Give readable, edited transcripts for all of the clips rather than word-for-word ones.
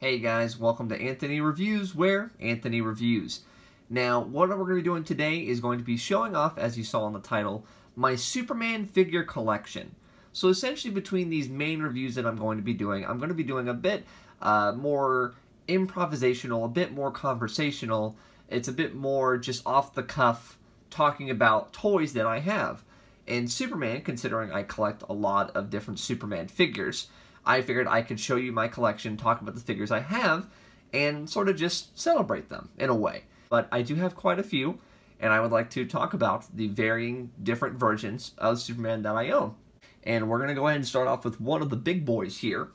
Hey guys, welcome to Anthony Reviews, where Anthony reviews. Now, what we're going to be doing today is going to be showing off, as you saw in the title, my Superman figure collection. So essentially between these main reviews that I'm going to be doing, I'm going to be doing a bit more improvisational, a bit more conversational. It's a bit more just off the cuff, talking about toys that I have. And Superman, considering I collect a lot of different Superman figures, I figured I could show you my collection, talk about the figures I have, and sort of just celebrate them in a way. But I do have quite a few, and I would like to talk about the varying different versions of Superman that I own. And we're going to go ahead and start off with one of the big boys here.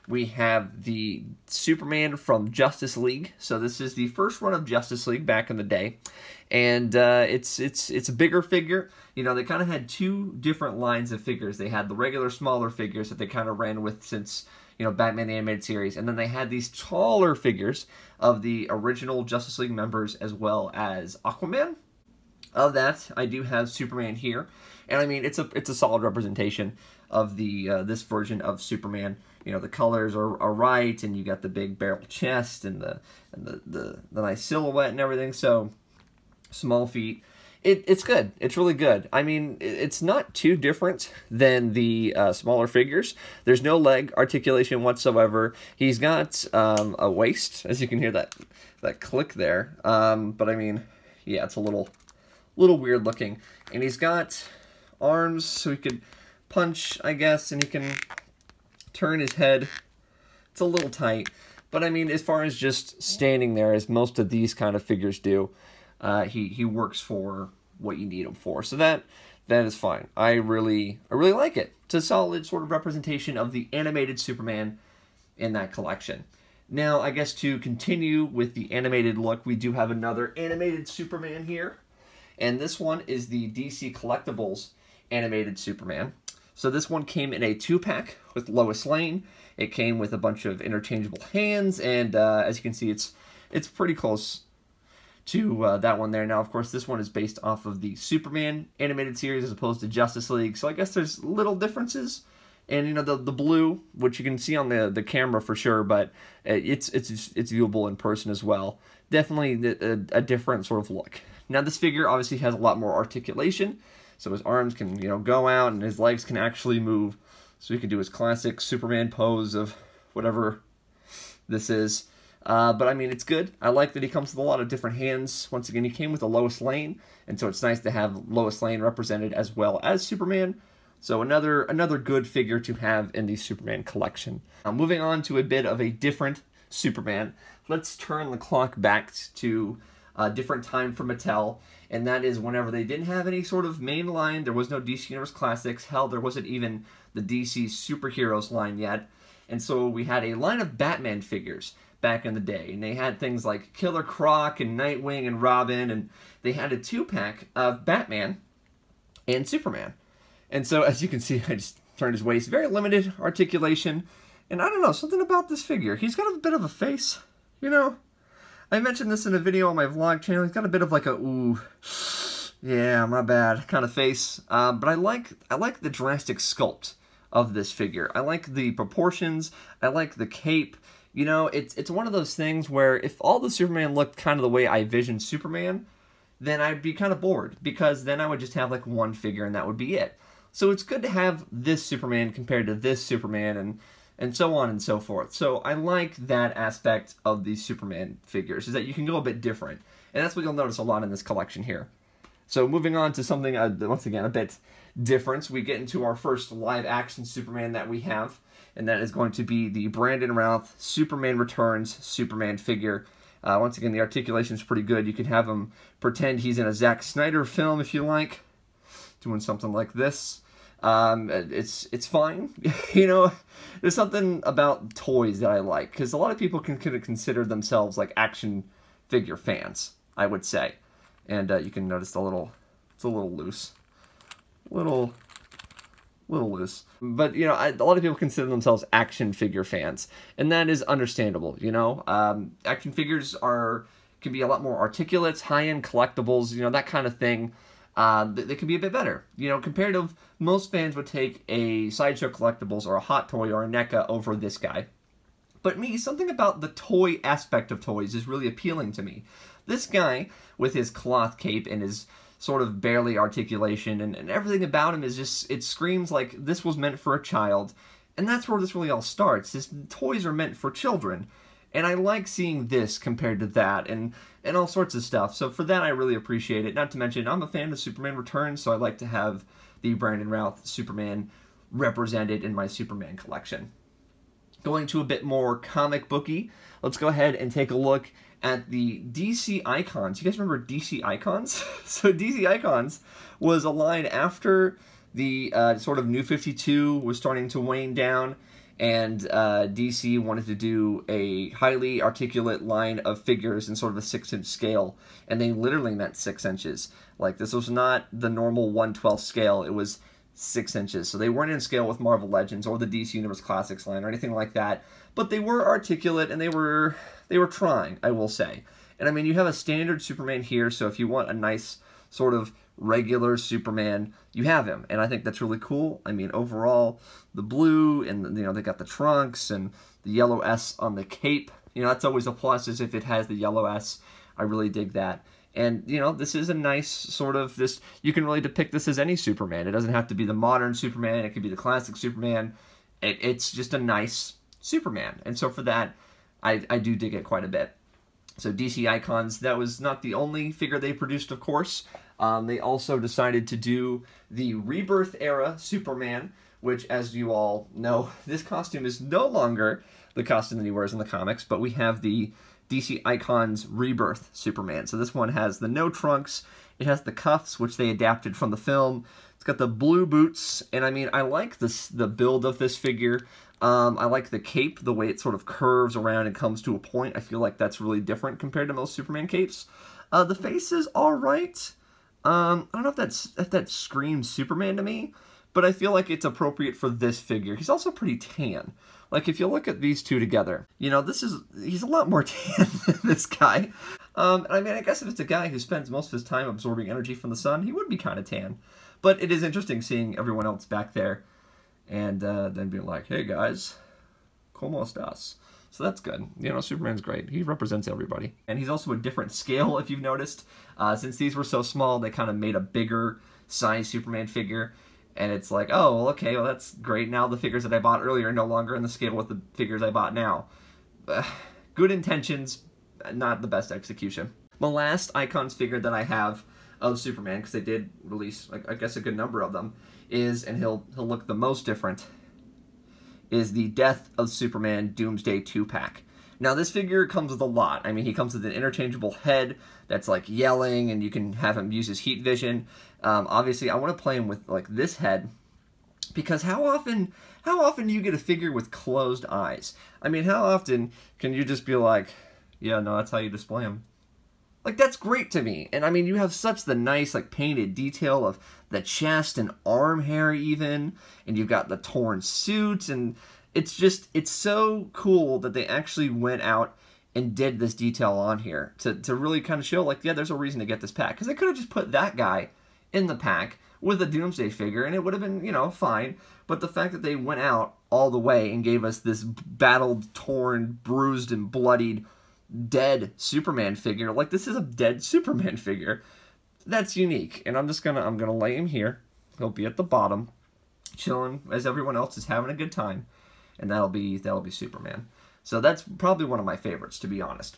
We have the Superman from Justice League. So this is the first run of Justice League back in the day. And it's a bigger figure. You know, they kind of had two different lines of figures. They had the regular smaller figures that they kind of ran with since, you know, Batman the Animated Series. And then they had these taller figures of the original Justice League members as well as Aquaman. Of that, I do have Superman here. And I mean, it's a solid representation of the this version of Superman. You know, the colors are right, and you got the big barrel chest and the nice silhouette and everything. So small feet. It's good. It's really good. I mean, it's not too different than the smaller figures. There's no leg articulation whatsoever. He's got a waist, as you can hear that click there. But I mean, yeah, it's a little weird looking. And he's got arms, so he could punch, I guess, and he can turn his head. It's a little tight. But I mean, as far as just standing there, as most of these kind of figures do, he works for what you need him for. So that is fine. I really like it. It's a solid sort of representation of the animated Superman in that collection. Now, I guess to continue with the animated look, we do have another animated Superman here. And this one is the DC Collectibles animated Superman. So this one came in a 2-pack with Lois Lane. It came with a bunch of interchangeable hands, and as you can see, it's pretty close to that one there. Now, of course, this one is based off of the Superman animated series as opposed to Justice League. So I guess there's little differences. And, you know, the blue, which you can see on the camera for sure, but it's viewable in person as well. Definitely a different sort of look. Now, this figure obviously has a lot more articulation. So his arms can, you know, go out, and his legs can actually move. So he can do his classic Superman pose of whatever this is. But I mean, it's good. I like that he comes with a lot of different hands. Once again, he came with a Lois Lane, and so it's nice to have Lois Lane represented as well as Superman. So another good figure to have in the Superman collection. Now, moving on to a bit of a different Superman, let's turn the clock back to a different time for Mattel, and that is whenever they didn't have any sort of main line. There was no DC Universe Classics. Hell, there wasn't even the DC Superheroes line yet. And so we had a line of Batman figures back in the day, and they had things like Killer Croc and Nightwing and Robin, and they had a 2-pack of Batman and Superman. And so, as you can see, I just turned his waist. Very limited articulation, and I don't know, something about this figure. He's got a bit of a face, you know? I mentioned this in a video on my vlog channel. He's got a bit of like a, ooh, yeah, my bad, kind of face. But I like the drastic sculpt of this figure. I like the proportions. I like the cape. You know, it's one of those things where if all the Superman looked kind of the way I envisioned Superman, then I'd be kind of bored, because then I would just have like one figure and that would be it. So it's good to have this Superman compared to this Superman and so on and so forth. So I like that aspect of these Superman figures, is that you can go a bit different. And that's what you'll notice a lot in this collection here. So moving on to something, once again, a bit different, we get into our first live-action Superman that we have, and that is going to be the Brandon Routh Superman Returns Superman figure. Once again, the articulation is pretty good. You can have him pretend he's in a Zack Snyder film if you like, doing something like this. It's fine. You know, there's something about toys that I like, because a lot of people can consider themselves like action figure fans, I would say. And you can notice it's a little loose. Little loose. But, you know, a lot of people consider themselves action figure fans, and that is understandable, you know. Action figures can be a lot more articulate, high-end collectibles, you know, that kind of thing. They can be a bit better. You know, compared to most fans would take a Sideshow Collectibles or a Hot Toy or a NECA over this guy. But me, something about the toy aspect of toys is really appealing to me. This guy, with his cloth cape and his sort of barely articulation, and everything about him is just, it screams like this was meant for a child. And that's where this really all starts. Toys are meant for children. And I like seeing this compared to that, and all sorts of stuff. So for that, I really appreciate it. Not to mention, I'm a fan of Superman Returns, so I like to have the Brandon Routh Superman represented in my Superman collection. Going to a bit more comic booky, let's go ahead and take a look at the DC Icons. You guys remember DC Icons? So DC Icons was a line after the sort of New 52 was starting to wane down, and DC wanted to do a highly articulate line of figures in sort of a 6-inch scale, and they literally meant 6 inches. Like, this was not the normal 1/12 scale, it was 6 inches. So they weren't in scale with Marvel Legends or the DC Universe Classics line or anything like that, but they were articulate, and they were trying, I will say. And I mean, you have a standard Superman here, so if you want a nice sort of regular Superman, you have him, and I think that's really cool. I mean, overall, the blue, and, you know, they got the trunks and the yellow S on the cape. You know, that's always a plus, is if it has the yellow S. I really dig that. And, you know, this is a nice sort of, this, you can really depict this as any Superman. It doesn't have to be the modern Superman, it could be the classic Superman. It's just a nice Superman, and so for that, I do dig it quite a bit. So DC Icons, that was not the only figure they produced, of course. They also decided to do the Rebirth era Superman, which, as you all know, this costume is no longer the costume that he wears in the comics, but we have the DC Icons Rebirth Superman. So this one has the no trunks, it has the cuffs, which they adapted from the film, it's got the blue boots, and I mean, I like the build of this figure. I like the cape, the way it sort of curves around and comes to a point. I feel like that's really different compared to most Superman capes. The face is alright. I don't know if that screams Superman to me, but I feel like it's appropriate for this figure. He's also pretty tan. Like, if you look at these two together, you know, he's a lot more tan than this guy. I mean, I guess if it's a guy who spends most of his time absorbing energy from the sun, he would be kind of tan. But it is interesting seeing everyone else back there, and then being like, hey guys, ¿cómo estás? So that's good. You know, Superman's great. He represents everybody. And he's also a different scale, if you've noticed. Since these were so small, they kind of made a bigger size Superman figure. And it's like, oh, well, okay, well, that's great. Now the figures that I bought earlier are no longer in the scale with the figures I bought now. Good intentions, not the best execution. The last Icons figure that I have of Superman, because they did release, like, I guess, a good number of them, is, and he'll look the most different, is the Death of Superman Doomsday 2-pack. Now, this figure comes with a lot. I mean, he comes with an interchangeable head that's, like, yelling, and you can have him use his heat vision. Obviously, I want to play him with, like, this head, because how often do you get a figure with closed eyes? I mean, how often can you just be like, yeah, no, that's how you display him? Like, that's great to me. And I mean, you have such the nice, like, painted detail of the chest and arm hair even, and you've got the torn suits, and it's just, it's so cool that they actually went out and did this detail on here to really kind of show, like, yeah, there's a reason to get this pack. Because they could have just put that guy in the pack with a Doomsday figure, and it would have been, you know, fine. But the fact that they went out all the way and gave us this battled, torn, bruised, and bloodied, dead Superman figure, like, this is a dead Superman figure, that's unique. And I'm gonna lay him here. He'll be at the bottom, chilling as everyone else is having a good time, and that'll be Superman. So that's probably one of my favorites, to be honest.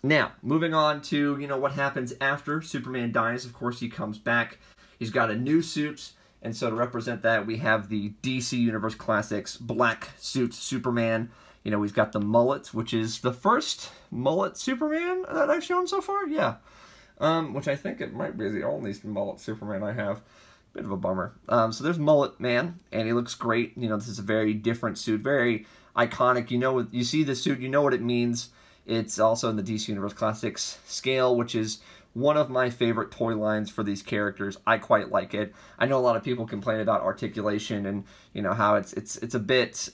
Now, moving on to, you know, what happens after Superman dies. Of course, he comes back. He's got a new suit, and so to represent that, we have the DC Universe Classics black suit Superman. You know, he's got the mullet, which is the first mullet Superman that I've shown so far. Yeah. Which I think it might be the only mullet Superman I have. Bit of a bummer. So there's Mullet Man, and he looks great. You know, this is a very different suit, very iconic. You know, you see the suit, you know what it means. It's also in the DC Universe Classics scale, which is one of my favorite toy lines for these characters. I quite like it. I know a lot of people complain about Articulation and, you know, how it's a bit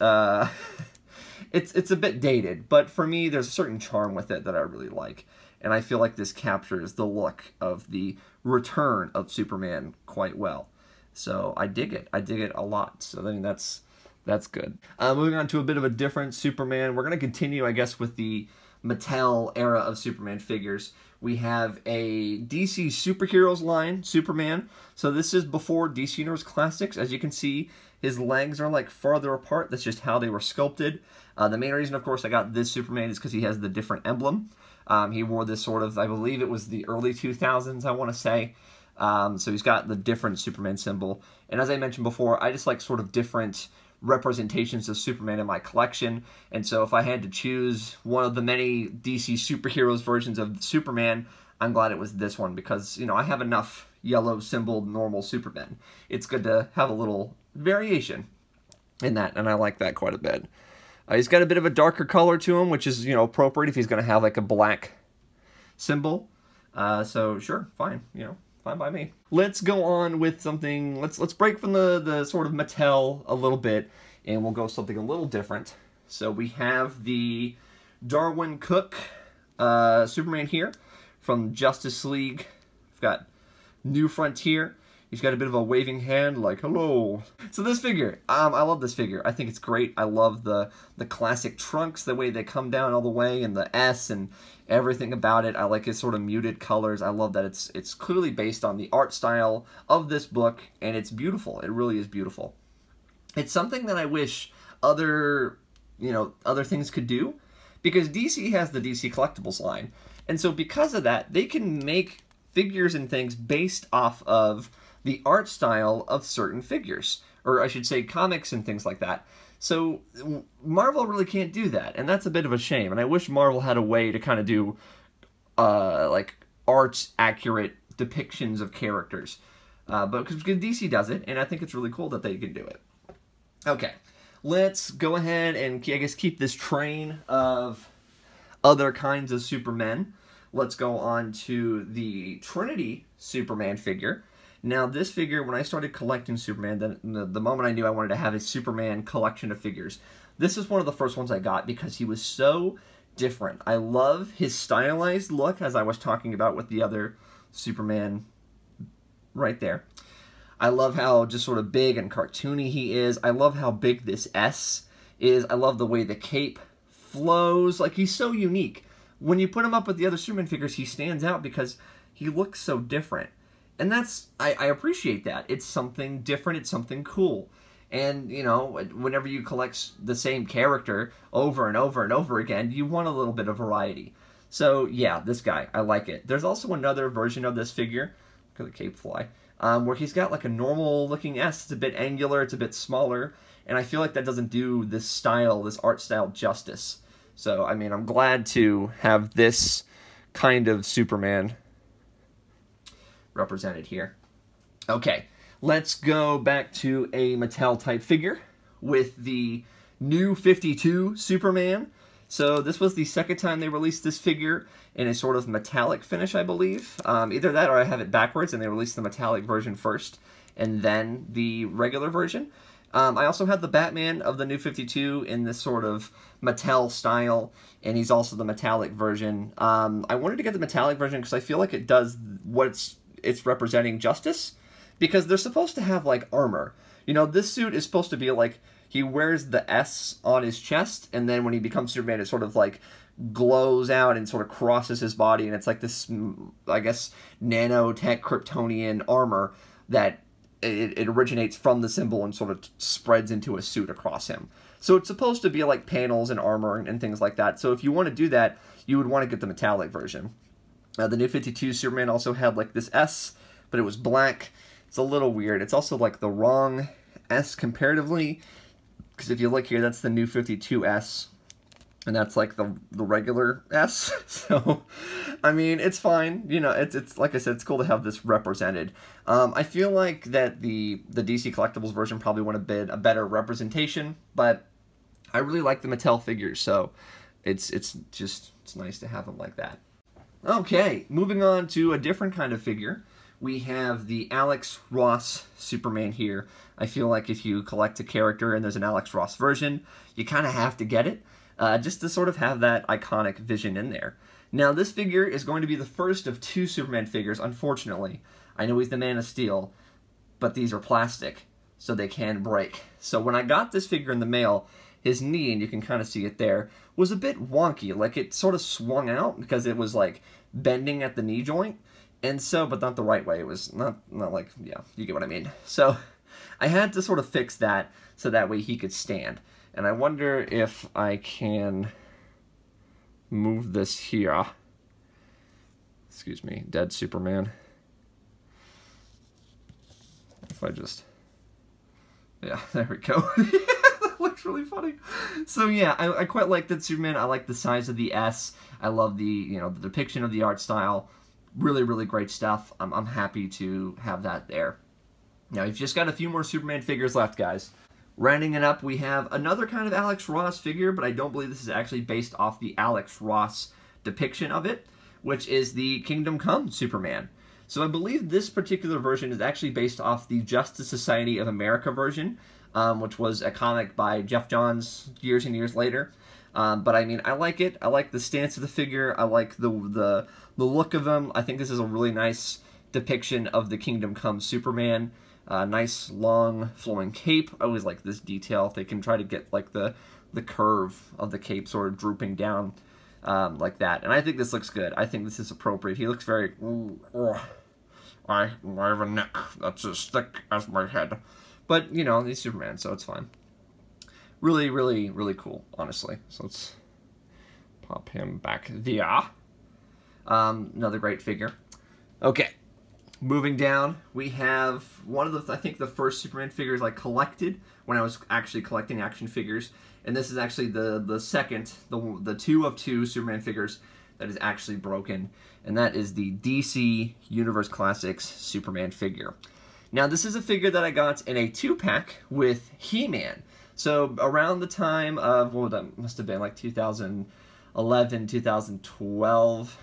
it's a bit dated, but for me there's a certain charm with it that I really like. And I feel like this captures the look of the return of Superman quite well. So I dig it. I dig it a lot. So I mean, that's That's good. Moving on to a bit of a different Superman. We're going to continue, I guess, with the Mattel era of Superman figures. We have a DC Superheroes line, Superman. So this is before DC Universe Classics. As you can see, his legs are like farther apart. That's just how they were sculpted. The main reason, of course, I got this Superman is because he has the different emblem. He wore this sort of, I believe it was the early 2000s, I want to say. So he's got the different Superman symbol. And as I mentioned before, I just like sort of different representations of Superman in my collection, and so if I had to choose one of the many DC superheroes versions of Superman, I'm glad it was this one, because, you know, I have enough yellow symboled normal Superman. It's good to have a little variation in that, and I like that quite a bit. He's got a bit of a darker color to him, which is, you know, appropriate if he's going to have like a black symbol. So sure, fine, you know. Fine by me. Let's go on with something, let's break from the sort of Mattel a little bit, and we'll go something a little different. So we have the Darwin Cook Superman here from Justice League. We've got New Frontier. He's got a bit of a waving hand, like, hello. So this figure, I love this figure. I think it's great. I love the classic trunks, the way they come down all the way, and the S, and everything about it. I like his sort of muted colors. I love that it's clearly based on the art style of this book, and it's beautiful. It really is beautiful. It's something that I wish other things could do, because DC has the DC Collectibles line, and so because of that, they can make figures and things based off of the art style of certain figures, or I should say comics and things like that. So Marvel really can't do that, and that's a bit of a shame, and I wish Marvel had a way to kind of do like art-accurate depictions of characters, but because DC does it, and I think it's really cool that they can do it. Okay, let's go ahead and, I guess, keep this train of other kinds of Supermen. Let's go on to the Trinity Superman figure. Now, this figure, when I started collecting Superman, the moment I knew I wanted to have a Superman collection of figures, this is one of the first ones I got because he was so different. I love his stylized look, as I was talking about with the other Superman right there. I love how just sort of big and cartoony he is. I love how big this S is. I love the way the cape flows. Like, he's so unique. When you put him up with the other Superman figures, he stands out because he looks so different. And that's, I appreciate that. It's something different, it's something cool. And, you know, whenever you collect the same character over and over and over again, you want a little bit of variety. So, yeah, this guy, I like it. There's also another version of this figure, look at the cape fly, where he's got like a normal-looking S. It's a bit angular, it's a bit smaller, and I feel like that doesn't do this style, this art style justice. So, I mean, I'm glad to have this kind of Superman represented here. Okay, let's go back to a Mattel-type figure with the New 52 Superman. So this was the second time they released this figure in a sort of metallic finish, I believe. Either that or I have it backwards, and they released the metallic version first, and then the regular version. I also had the Batman of the New 52 in this sort of Mattel style, and he's also the metallic version. I wanted to get the metallic version because I feel like it does what it's representing justice, because they're supposed to have like armor. You know, this suit is supposed to be like, he wears the S on his chest, and then when he becomes Superman, it sort of like glows out and sort of crosses his body, and it's like this, I guess, nanotech Kryptonian armor that it originates from the symbol and sort of spreads into a suit across him. So it's supposed to be like panels and armor and things like that. So if you want to do that, you would want to get the metallic version. The New 52 Superman also had like this S, but it was black. It's a little weird. It's also like the wrong S comparatively, because if you look here, that's the New 52S, and that's like the regular S. So, I mean, it's fine. You know, it's like I said, it's cool to have this represented. I feel like that the DC Collectibles version probably would have been a better representation, but I really like the Mattel figures, so it's nice to have them like that. Okay, moving on to a different kind of figure. We have the Alex Ross Superman here. I feel like if you collect a character and there's an Alex Ross version, you kind of have to get it, just to sort of have that iconic vision in there. Now, this figure is going to be the first of two Superman figures, unfortunately. I know he's the Man of Steel, but these are plastic. so they can break. So when I got this figure in the mail, his knee, and you can kind of see it there, was a bit wonky. Like, it sort of swung out because it was like bending at the knee joint. And so, but not the right way. It was not like, yeah, you get what I mean. So I had to sort of fix that so that way he could stand. And I wonder if I can move this here. Excuse me, dead Superman. If I just, yeah, there we go. That looks really funny. So yeah, I quite like that Superman. I like the size of the S. I love the, you know, the depiction of the art style. Really, really great stuff. I'm happy to have that there. Now, you've just got a few more Superman figures left, guys. Rounding it up, we have another kind of Alex Ross figure, but I don't believe this is actually based off the Alex Ross depiction of it, which is the Kingdom Come Superman. So I believe this particular version is actually based off the Justice Society of America version, which was a comic by Jeff Johns years and years later. But I mean, I like it. I like the stance of the figure. I like the look of him. I think this is a really nice depiction of the Kingdom Come Superman. Nice long flowing cape. I always like this detail. If they can try to get like the curve of the cape sort of drooping down like that. And I think this looks good. I think this is appropriate. He looks very, I have a neck that's as thick as my head. But, you know, he's Superman, so it's fine. Really, really, really cool, honestly. So let's pop him back there. Another great figure. Okay. Moving down, we have one of the, I think the first Superman figures I collected when I was actually collecting action figures. And this is actually the second, the 2 of 2 Superman figures that is actually broken. And that is the DC Universe Classics Superman figure. Now, this is a figure that I got in a 2-pack with He-Man. So around the time of, what that must have been, like 2011, 2012...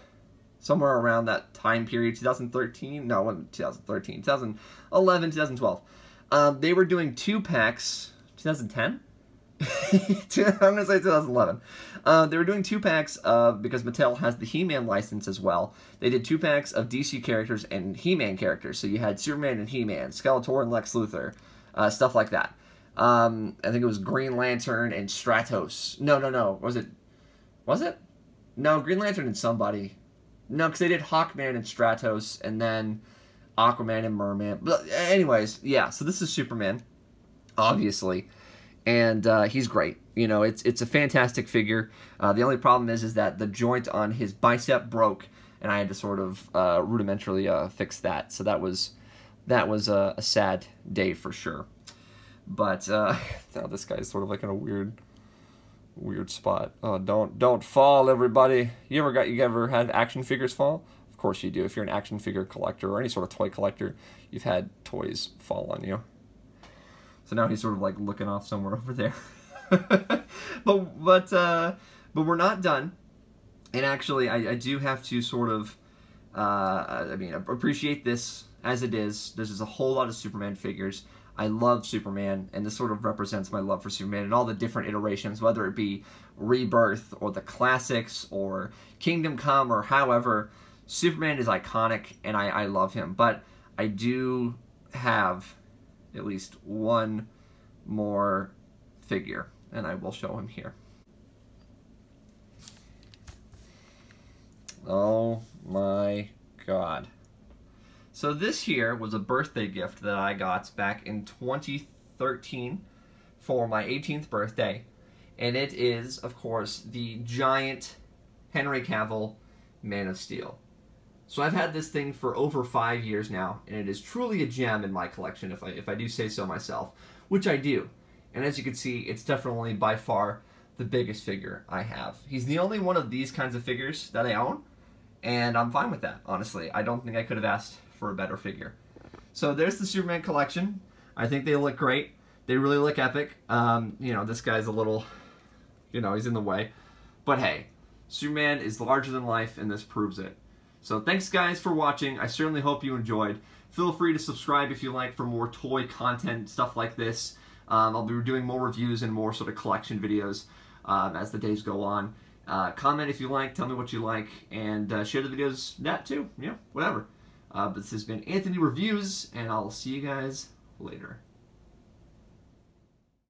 somewhere around that time period, 2013, no, it wasn't 2013, 2011, 2012. They were doing 2-packs, 2010? I'm going to say 2011. They were doing 2-packs of, because Mattel has the He-Man license as well, they did 2-packs of DC characters and He-Man characters. So you had Superman and He-Man, Skeletor and Lex Luthor, stuff like that. I think it was Green Lantern and Stratos. No. Was it? No, Green Lantern and somebody. No, because they did Hawkman and Stratos, and then Aquaman and Merman. But anyways, yeah, so this is Superman, obviously, and he's great. You know, it's a fantastic figure. The only problem is that the joint on his bicep broke, and I had to sort of rudimentarily fix that. So that was a sad day for sure. But now this guy's sort of like in a weird spot. Oh, don't fall, everybody. You ever had action figures fall? Of course you do. If you're an action figure collector or any sort of toy collector, you've had toys fall on you. So now he's sort of like looking off somewhere over there. but we're not done. And actually, I do have to sort of, I mean, appreciate this as it is. There's just a whole lot of Superman figures. I love Superman, and this sort of represents my love for Superman and all the different iterations, whether it be Rebirth or the classics or Kingdom Come or however. Superman is iconic, and I love him. But I do have at least one more figure, and I will show him here. Oh my God. So this here was a birthday gift that I got back in 2013 for my 18th birthday. And it is, of course, the giant Henry Cavill Man of Steel. So I've had this thing for over 5 years now, and it is truly a gem in my collection, if I do say so myself, which I do. And as you can see, it's definitely by far the biggest figure I have. He's the only one of these kinds of figures that I own, and I'm fine with that, honestly. I don't think I could have asked for a better figure. So there's the Superman collection. I think they look great. They really look epic. You know, this guy's a little, you know, he's in the way. But hey, Superman is larger than life, and this proves it. So thanks guys for watching. I certainly hope you enjoyed. Feel free to subscribe if you like for more toy content, stuff like this. I'll be doing more reviews and more sort of collection videos as the days go on. Comment if you like, tell me what you like, and share the videos, that too, yeah, whatever. But this has been Anthony Reviews, and I'll see you guys later.